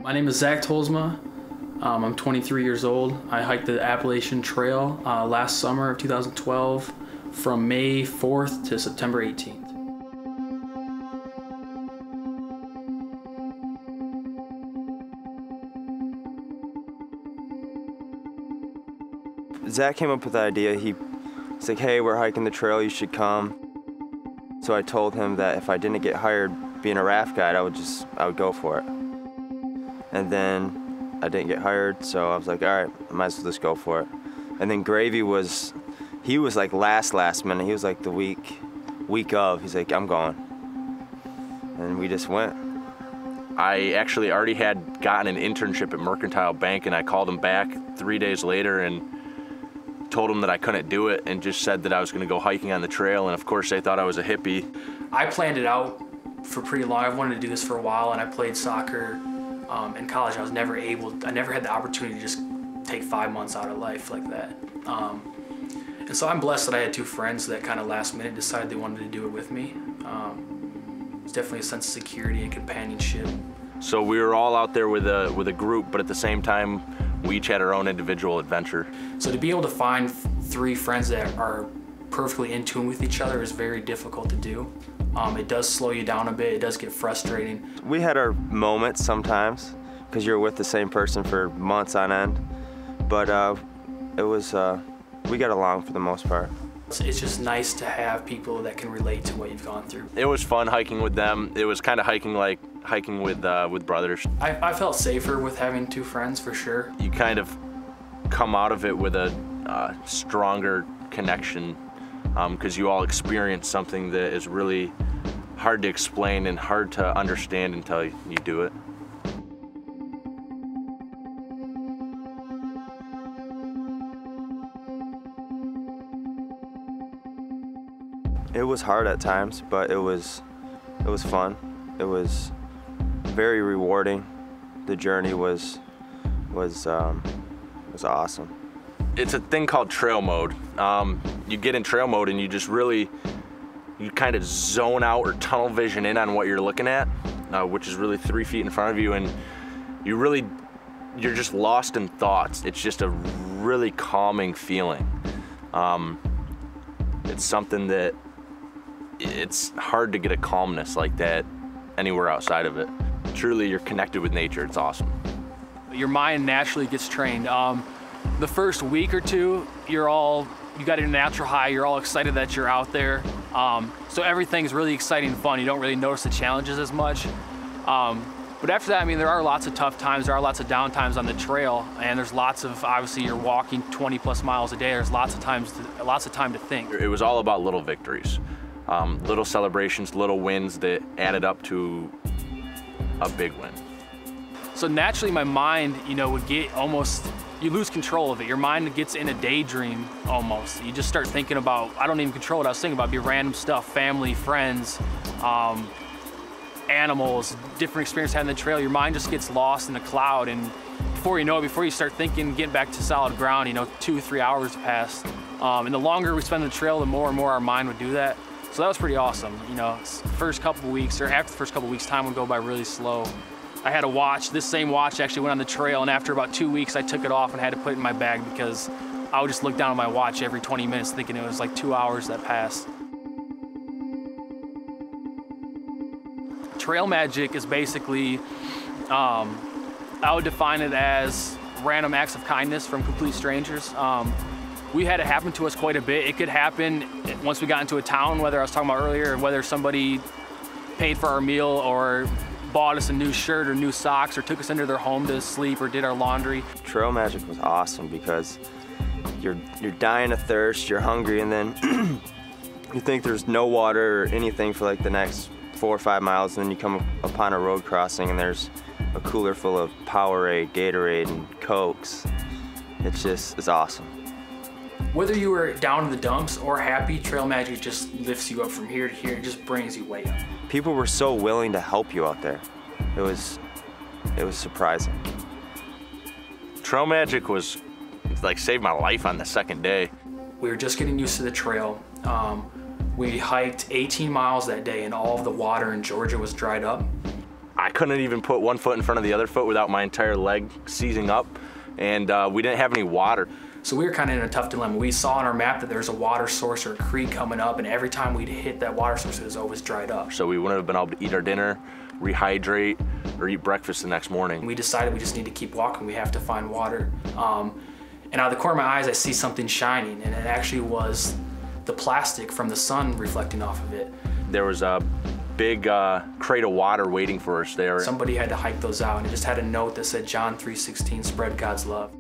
My name is Zac Tolsma. I'm 23 years old. I hiked the Appalachian Trail last summer of 2012 from May 4th to September 18th. Zac came up with the idea. He's like, hey, we're hiking the trail, you should come. So I told him that if I didn't get hired being a raft guide, I would go for it. And then I didn't get hired, so I was like, all right, I might as well just go for it. And then Gravy was like last minute. He was like the week of, he's like, I'm going. And we just went. I actually already had gotten an internship at Mercantile Bank, and I called him back 3 days later and told him that I couldn't do it and just said that I was going to go hiking on the trail, and of course they thought I was a hippie. I planned it out for pretty long. I wanted to do this for a while, and I played soccer in college. I never had the opportunity to just take 5 months out of life like that. And so I'm blessed that I had two friends that kind of last minute decided they wanted to do it with me. It's definitely a sense of security and companionship. So we were all out there with a group, but at the same time, we each had our own individual adventure. So to be able to find three friends that are perfectly in tune with each other is very difficult to do. It does slow you down a bit, it does get frustrating. We had our moments sometimes, because you're with the same person for months on end, but we got along for the most part. It's just nice to have people that can relate to what you've gone through. It was fun hiking with them. It was kind of hiking with brothers. I felt safer with having two friends, for sure. You kind of come out of it with a stronger connection because you all experience something that is really hard to explain and hard to understand until you do it. It was hard at times, but it was fun. It was very rewarding. The journey was awesome. It's a thing called trail mode. You get in trail mode and you kind of zone out or tunnel vision in on what you're looking at, which is really 3 feet in front of you, and you're just lost in thoughts. It's just a really calming feeling. It's something that it's hard to get a calmness like that anywhere outside of it. Truly, you're connected with nature. It's awesome. Your mind naturally gets trained. The first week or two, you got a natural high. You're all excited that you're out there. So everything's really exciting and fun. You don't really notice the challenges as much. But after that, I mean, there are lots of tough times. There are lots of down times on the trail, and there's lots of, obviously, you're walking 20+ miles a day. There's lots of time to think. It was all about little victories. Little celebrations, little wins that added up to a big win. So naturally my mind, would get you lose control of it. Your mind gets in a daydream almost. You just start thinking about, I don't even control what I was thinking about, it'd be random stuff, family, friends, animals, different experience having the trail. Your mind just gets lost in a cloud, and before you know it, before you start thinking, getting back to solid ground, 2-3 hours pass. And the longer we spend on the trail, the more and more our mind would do that. So that was pretty awesome. First couple of weeks, or after the first couple of weeks, time would go by really slow. I had a watch, this same watch actually went on the trail, and after about 2 weeks, I took it off and had to put it in my bag because I would just look down at my watch every 20 minutes thinking it was like 2 hours that passed. Trail magic is basically, I would define it as random acts of kindness from complete strangers. We had it happen to us quite a bit. It could happen once we got into a town, whether I was talking about earlier, whether somebody paid for our meal or bought us a new shirt or new socks or took us into their home to sleep or did our laundry. Trail magic was awesome because you're dying of thirst, you're hungry, and then you think there's no water or anything for like the next 4 or 5 miles, and then you come upon a road crossing and there's a cooler full of Powerade, Gatorade, and Cokes. It's awesome. Whether you were down in the dumps or happy, trail magic just lifts you up from here to here. It just brings you way up. People were so willing to help you out there. It was surprising. Trail magic was like saved my life on the second day. We were just getting used to the trail. We hiked 18 miles that day, and all of the water in Georgia was dried up. I couldn't even put one foot in front of the other foot without my entire leg seizing up, and we didn't have any water. So we were kind of in a tough dilemma. We saw on our map that there's a water source or a creek coming up, and every time we'd hit that water source, it was always dried up. So we wouldn't have been able to eat our dinner, rehydrate, or eat breakfast the next morning. We decided we just need to keep walking. We have to find water. And out of the corner of my eyes, I see something shining, and it actually was the plastic from the sun reflecting off of it. There was a big crate of water waiting for us there. Somebody had to hike those out, and it just had a note that said, John 3:16, spread God's love.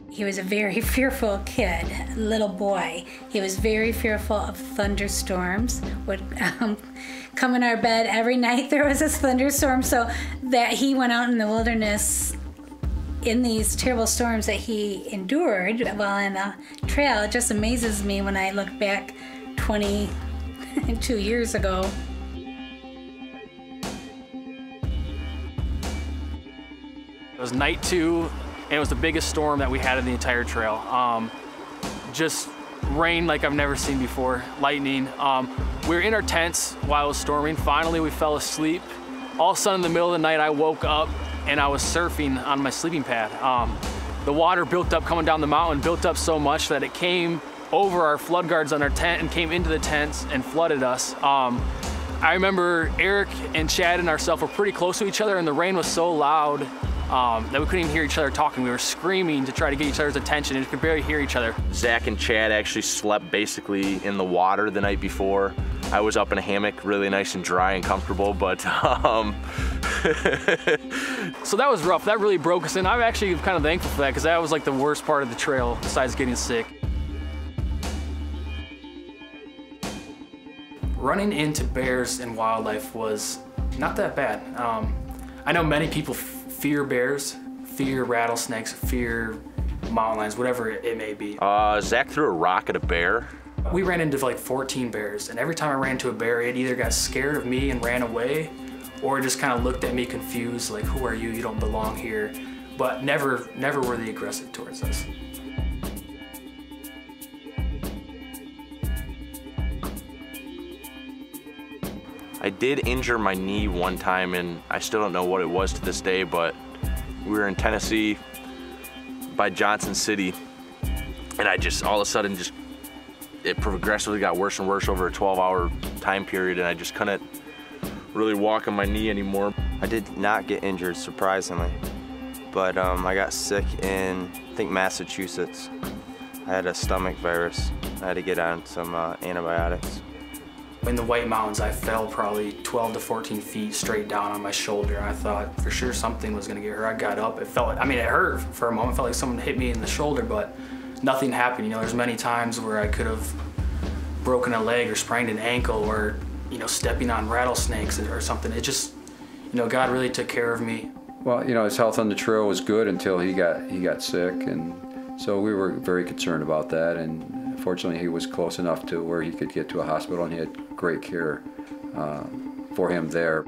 He was a very fearful kid, little boy. He was very fearful of thunderstorms. Would come in our bed every night. There was this thunderstorm, so that he went out in the wilderness in these terrible storms that he endured while on the trail. It just amazes me when I look back 22 years ago. It was night 2. And it was the biggest storm that we had in the entire trail. Just rain like I've never seen before, lightning. We were in our tents while it was storming. Finally, we fell asleep. All of a sudden, in the middle of the night, I woke up and I was surfing on my sleeping pad. The water built up coming down the mountain, built up so much that it came over our flood guards on our tent and came into the tents and flooded us. I remember Eric and Chad and ourselves were pretty close to each other, and the rain was so loud that we couldn't even hear each other talking. We were screaming to try to get each other's attention, and we could barely hear each other. Zach and Chad actually slept basically in the water the night before. I was up in a hammock, really nice and dry and comfortable, but So that was rough. That really broke us in. I'm actually kind of thankful for that, because that was like the worst part of the trail besides getting sick. Running into bears and wildlife was not that bad. I know many people fear bears, fear rattlesnakes, fear mountain lions, whatever it may be. Zach threw a rock at a bear. We ran into like 14 bears, and every time I ran into a bear, it either got scared of me and ran away, or just kind of looked at me confused, like, who are you? You don't belong here. But never were they aggressive towards us. I did injure my knee one time, and I still don't know what it was to this day, but we were in Tennessee by Johnson City, and I just, all of a sudden, it progressively got worse and worse over a 12-hour time period, and I just couldn't really walk on my knee anymore. I did not get injured, surprisingly, but I got sick in, I think, Massachusetts. I had a stomach virus. I had to get on some antibiotics. In the White Mountains, I fell probably 12 to 14 feet straight down on my shoulder. I thought for sure something was gonna get hurt. I got up, it felt, I mean, it hurt for a moment. It felt like someone hit me in the shoulder, but nothing happened. You know, there's many times where I could have broken a leg or sprained an ankle, or, you know, stepping on rattlesnakes or something. It just, you know, God really took care of me. Well, you know, his health on the trail was good until he got sick, and so we were very concerned about that, and fortunately he was close enough to where he could get to a hospital, and he had great care for him there.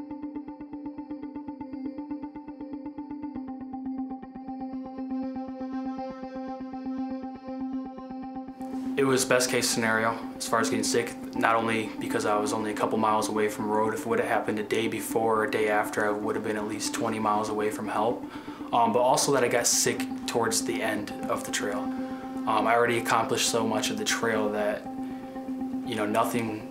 It was best case scenario as far as getting sick, not only because I was only a couple miles away from road. If it would have happened a day before or a day after, I would have been at least 20 miles away from help. But also that I got sick towards the end of the trail. I already accomplished so much of the trail that, you know, nothing,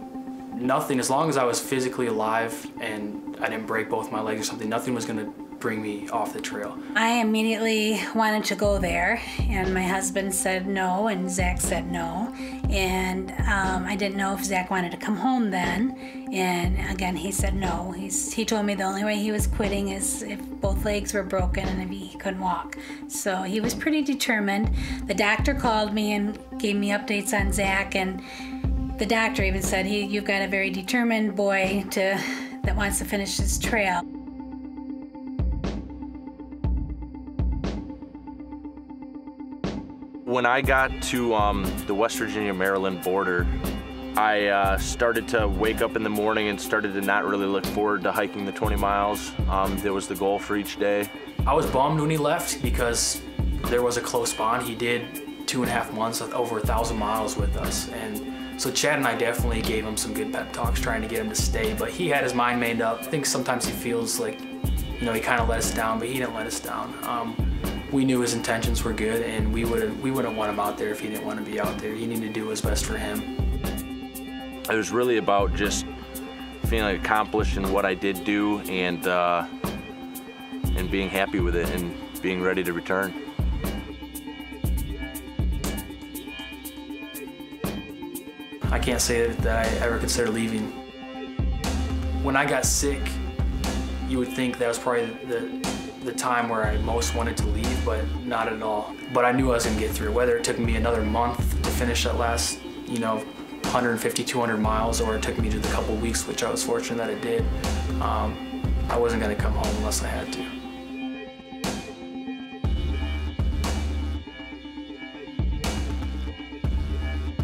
as long as I was physically alive and I didn't break both my legs or something, nothing was gonna bring me off the trail. I immediately wanted to go there, and my husband said no, and Zach said no. And I didn't know if Zach wanted to come home then. And again, he said no. He told me the only way he was quitting is if both legs were broken and if he couldn't walk. So he was pretty determined. The doctor called me and gave me updates on Zach, and the doctor even said, you've got a very determined boy that wants to finish this trail. When I got to the West Virginia-Maryland border, I started to wake up in the morning and started to not really look forward to hiking the 20 miles. That was the goal for each day. I was bummed when he left because there was a close bond. He did 2.5 months, over 1,000 miles with us, and So Chad and I definitely gave him some good pep talks trying to get him to stay, but he had his mind made up. I think sometimes he feels like, you know, he kind of let us down, but he didn't let us down. We knew his intentions were good, and we wouldn't want him out there if he didn't want to be out there. He needed to do what's best for him. It was really about just feeling accomplished in what I did do, and being happy with it and being ready to return. I can't say that I ever considered leaving. When I got sick, you would think that was probably the time where I most wanted to leave, but not at all. But I knew I was gonna get through it, whether it took me another month to finish that last, you know, 150, 200 miles, or it took me just a couple weeks, which I was fortunate that it did. I wasn't gonna come home unless I had to.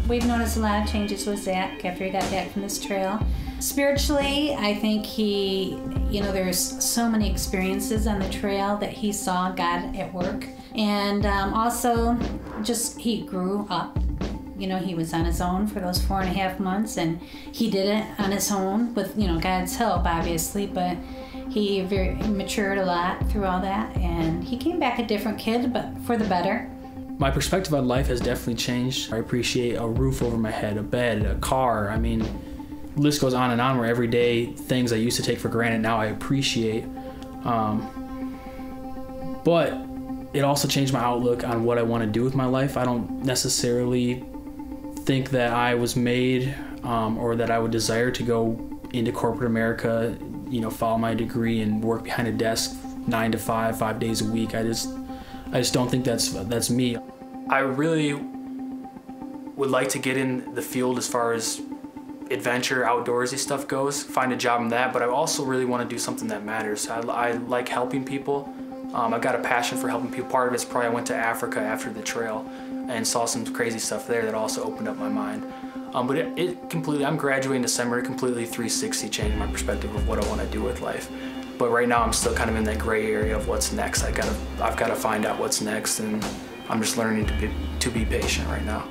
We've noticed a lot of changes with Zac after he got back from this trail. Spiritually, I think he, you know, there's so many experiences on the trail that he saw God at work. And also, just he grew up. You know, he was on his own for those 4.5 months, and he did it on his own with, you know, God's help, obviously, but he very matured a lot through all that, and he came back a different kid, but for the better. My perspective on life has definitely changed. I appreciate a roof over my head, a bed, a car. I mean, the list goes on and on, where everyday things I used to take for granted now I appreciate. But it also changed my outlook on what I want to do with my life. I don't necessarily think that I was made or that I would desire to go into corporate America, you know, follow my degree and work behind a desk 9 to 5, 5 days a week. I just don't think that's me. I really would like to get in the field as far as adventure, outdoorsy stuff goes, find a job in that, but I also really want to do something that matters. I like helping people. I've got a passion for helping people. Part of it's probably I went to Africa after the trail and saw some crazy stuff there that also opened up my mind. But it completely, I'm graduating in December, it completely 360 changed my perspective of what I want to do with life. But right now I'm still kind of in that gray area of what's next. I've got to find out what's next, and I'm just learning to be patient right now.